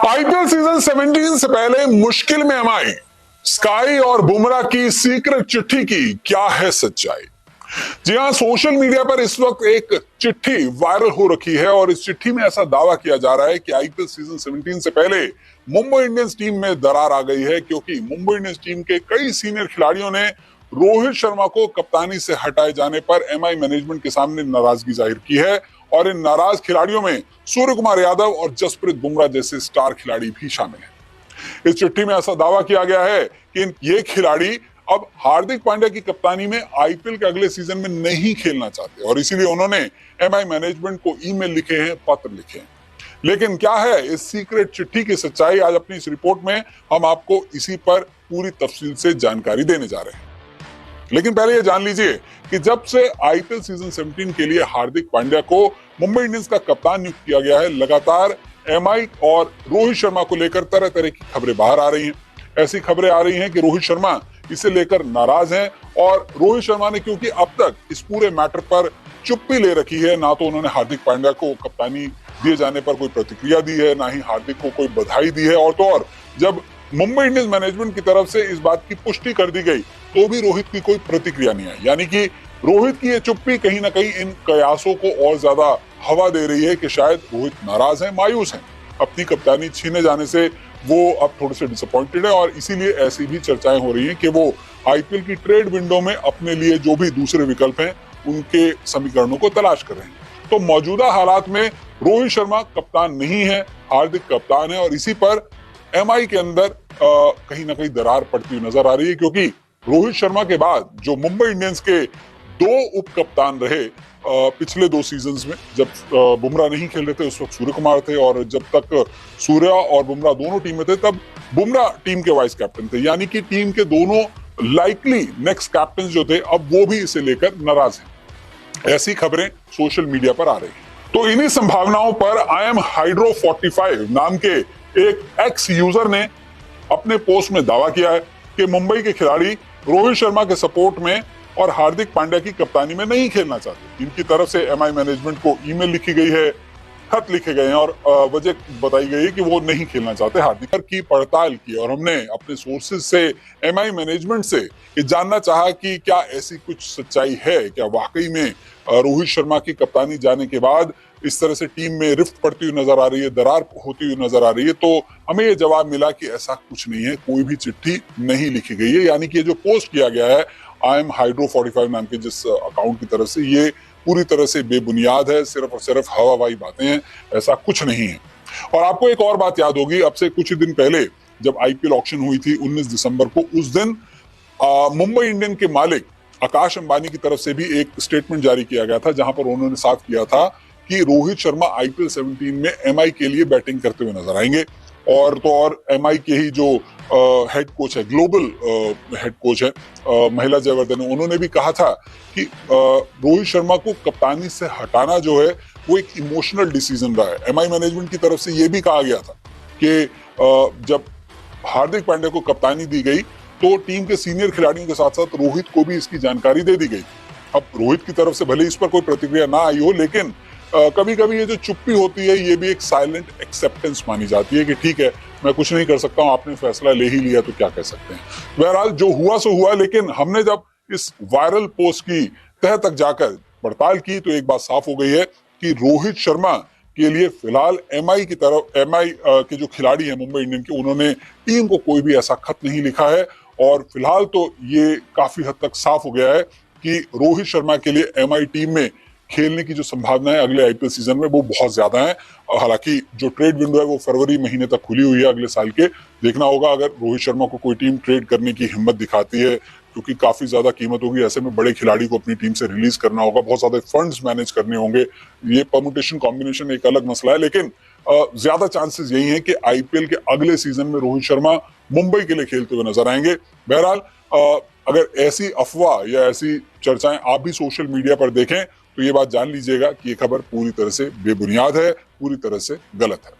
IPL season 17 से पहले मुश्किल में एमआई, स्काई और बुमराह की सीक्रेट चिट्ठी की क्या है सच्चाई। जी हां, सोशल मीडिया पर इस वक्त एक चिट्ठी वायरल हो रखी है और इस चिट्ठी में ऐसा दावा किया जा रहा है कि आईपीएल सीजन 17 से पहले मुंबई इंडियंस टीम में दरार आ गई है, क्योंकि मुंबई इंडियंस टीम के कई सीनियर खिलाड़ियों ने रोहित शर्मा को कप्तानी से हटाए जाने पर एमआई मैनेजमेंट के सामने नाराजगी जाहिर की है और इन नाराज खिलाड़ियों में सूर्य कुमार यादव और जसप्रीत बुमराह जैसे स्टार खिलाड़ी भी शामिल हैं। इस चिट्ठी में ऐसा दावा किया गया है कि ये खिलाड़ी अब हार्दिक पांड्या की कप्तानी में आईपीएल के अगले सीजन में नहीं खेलना चाहते और इसीलिए उन्होंने एमआई मैनेजमेंट को ईमेल लिखे हैं, पत्र लिखे हैं। लेकिन क्या है इस सीक्रेट चिट्ठी की सच्चाई, आज अपनी इस रिपोर्ट में हम आपको इसी पर पूरी तफसील से जानकारी देने जा रहे हैं। लेकिन पहले ये जान लीजिए कि जब से आईपीएल सीजन 17 के लिए हार्दिक पांड्या को मुंबई इंडियंस का कप्तान नियुक्त किया गया है, लगातार एमआई और रोहित शर्मा को लेकर तरह तरह की खबरें बाहर आ रही हैं। ऐसी खबरें आ रही हैं कि रोहित शर्मा इसे लेकर नाराज हैं और रोहित शर्मा ने, क्योंकि अब तक इस पूरे मैटर पर चुप्पी ले रखी है, ना तो उन्होंने हार्दिक पांड्या को कप्तानी दिए जाने पर कोई प्रतिक्रिया दी है, ना ही हार्दिक को कोई बधाई दी है, और तो और जब मुंबई इंडियंस मैनेजमेंट की तरफ से इस बात की पुष्टि कर दी गई तो भी रोहित की कोई प्रतिक्रिया नहीं आई। यानी कि रोहित की ये चुप्पी कहीं ना कहीं इन कयासों को और ज्यादा हवा दे रही है कि शायद रोहित नाराज हैं, मायूस हैं। अपनी कप्तानी छीने जाने से वो अब थोड़े से डिसअपॉइंटेड है और इसीलिए ऐसी भी चर्चाएं हो रही हैं कि वो आईपीएल की ट्रेड विंडो में अपने लिए जो भी दूसरे विकल्प हैं उनके समीकरणों को तलाश कर रहे हैं। तो मौजूदा हालात में रोहित शर्मा कप्तान नहीं है, हार्दिक कप्तान है और इसी पर एमआई के अंदर कहीं ना कहीं दरार पड़ती हुई नजर आ रही है, क्योंकि रोहित शर्मा के बाद जो मुंबई इंडियंस के दो उप कप्तान रहे पिछले दो सीजन्स में, जब बुमराह नहीं खेल रहे थे उस वक्त सूर्य कुमार थे, और जब तक सूर्या और बुमराह दोनों टीम में थे तब बुमराह टीम के वाइस कैप्टन थे। यानी कि टीम के दोनों लाइकली नेक्स्ट कैप्टन जो थे अब वो भी इसे लेकर नाराज हैं। ऐसी खबरें सोशल मीडिया पर आ रही हैं। तो इन्हीं संभावनाओं पर आई एम हाइड्रो 45 नाम के एक एक्स यूजर ने अपने पोस्ट में दावा किया है कि मुंबई के खिलाड़ी रोहित शर्मा के सपोर्ट में और हार्दिक पांड्या की कप्तानी में नहीं खेलना चाहते। इनकी तरफ से एमआई मैनेजमेंट को ईमेल लिखी गई है, खत लिखे गए हैं और वजह बताई गई है कि वो नहीं खेलना चाहते। हार्दिक की पड़ताल की और हमने अपने सोर्सेज से एमआई मैनेजमेंट से ये जानना चाहा कि क्या ऐसी कुछ सच्चाई है, क्या वाकई में रोहित शर्मा की कप्तानी जाने के बाद इस तरह से टीम में रिफ्ट पड़ती हुई नजर आ रही है, दरार होती हुई नजर आ रही है। तो हमें ये जवाब मिला कि ऐसा कुछ नहीं है, कोई भी चिट्ठी नहीं लिखी गई है। यानी कि ये जो पोस्ट किया गया है आई एम हाइड्रो 45 नाम के जिस अकाउंट की तरफ से, ये पूरी तरह से बेबुनियाद है, सिर्फ और सिर्फ हवाबाई बातें हैं, ऐसा कुछ नहीं है। और आपको एक और बात याद होगी, अब से कुछ दिन पहले जब आईपीएल ऑक्शन हुई थी 19 दिसंबर को, उस दिन मुंबई इंडियन के मालिक आकाश अंबानी की तरफ से भी एक स्टेटमेंट जारी किया गया था, जहां पर उन्होंने साफ किया था कि रोहित शर्मा आईपीएल 17 में एमआई के लिए बैटिंग करते हुए नजर आएंगे। और तो और एमआई के ही जो हेड कोच है, ग्लोबल हेड कोच है महिला जयवर्धन, उन्होंने भी कहा था कि रोहित शर्मा को कप्तानी से हटाना जो है वो एक इमोशनल डिसीजन रहा है। एमआई मैनेजमेंट की तरफ से ये भी कहा गया था कि जब हार्दिक पांड्या को कप्तानी दी गई तो टीम के सीनियर खिलाड़ियों के साथ साथ रोहित को भी इसकी जानकारी दे दी गई। अब रोहित की तरफ से भले इस पर कोई प्रतिक्रिया ना आई हो, लेकिन कभी कभी ये जो चुप्पी होती है ये भी एक साइलेंट एक्सेप्टेंस मानी जाती है कि ठीक है, मैं कुछ नहीं कर सकता हूं, आपने फैसला ले ही लिया तो क्या कह सकते हैं। बहरहाल जो हुआ सो हुआ, लेकिन हमने जब इस वायरल पोस्ट की तह तक जाकर पड़ताल की तो एक बात साफ हो गई है कि रोहित शर्मा के लिए फिलहाल एमआई की तरफ, एमआई के जो खिलाड़ी हैं मुंबई इंडियन के, उन्होंने टीम को कोई भी ऐसा खत नहीं लिखा है। और फिलहाल तो ये काफी हद तक साफ हो गया है कि रोहित शर्मा के लिए एमआई टीम में खेलने की जो संभावना है अगले आईपीएल सीजन में वो बहुत ज्यादा है। हालांकि जो ट्रेड विंडो है वो फरवरी महीने तक खुली हुई है अगले साल के। देखना होगा अगर रोहित शर्मा को कोई टीम ट्रेड करने की हिम्मत दिखाती है, क्योंकि काफी ज्यादा कीमत होगी, ऐसे में बड़े खिलाड़ी को अपनी टीम से रिलीज करना होगा, बहुत ज्यादा फंड्स मैनेज करने होंगे। ये परमुटेशन कॉम्बिनेशन एक अलग मसला है, लेकिन ज्यादा चांसेस यही है कि आईपीएल के अगले सीजन में रोहित शर्मा मुंबई के लिए खेलते हुए नजर आएंगे। बहरहाल अगर ऐसी अफवाह या ऐसी चर्चाएं आप भी सोशल मीडिया पर देखें तो ये बात जान लीजिएगा कि ये खबर पूरी तरह से बेबुनियाद है, पूरी तरह से गलत है।